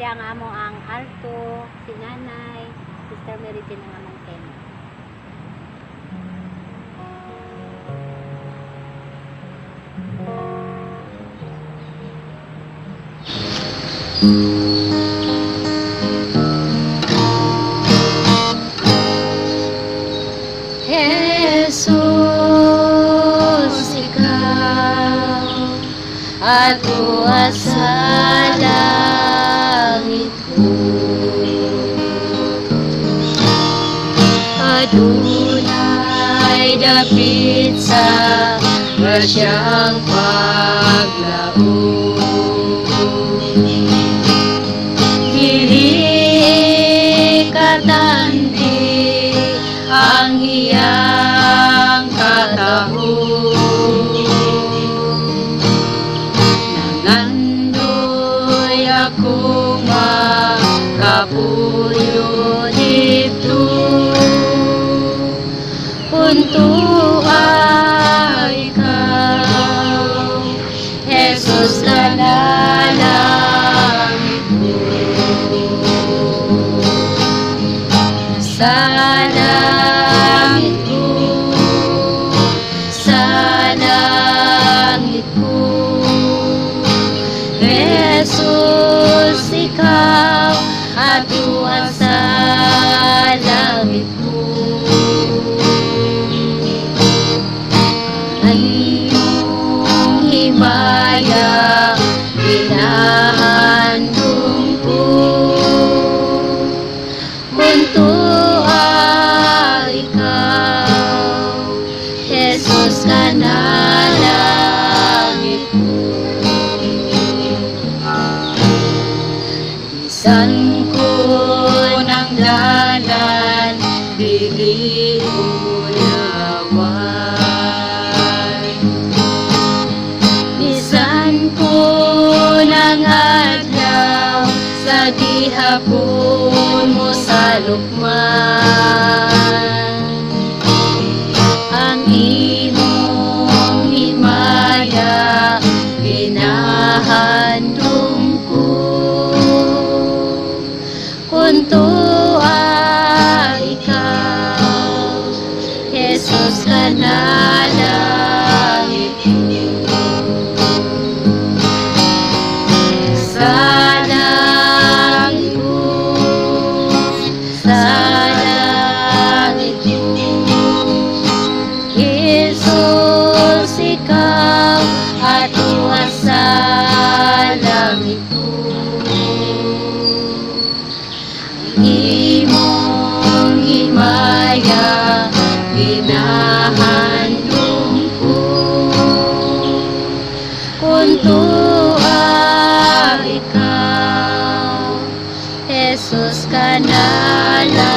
siya nga amo ang alto, si nanay, Sister Mary Jane nga among tenor. Jesus, ikaw ato sa langit ko. Adunay dapit sa grasyang paglaom. Dili katandi ang iyang katahon. Nangandoy ako makapuyo dito. Punto ay ikaw, Jesus na langit ko. Sa langit ko, sa langit ko, Jesus, ikaw ato sa langit ko. Iyong himaya pinahandong ko. Kung ikaw, Jesus ka na langit ko. Bisan ko ng dalan, dili ko lawan. Bisan ko ng adlaw, sa gihapon mo sa lukman. Ang imong himaya pinahandong ko. Kung ikaw, Jesus ka na langit ko. Sa langit ko, sa langit ko, Jesus, ikaw ato sa langit ko. Imong himaya pinahandong ko. Kung ikaw, Jesus ka na lang.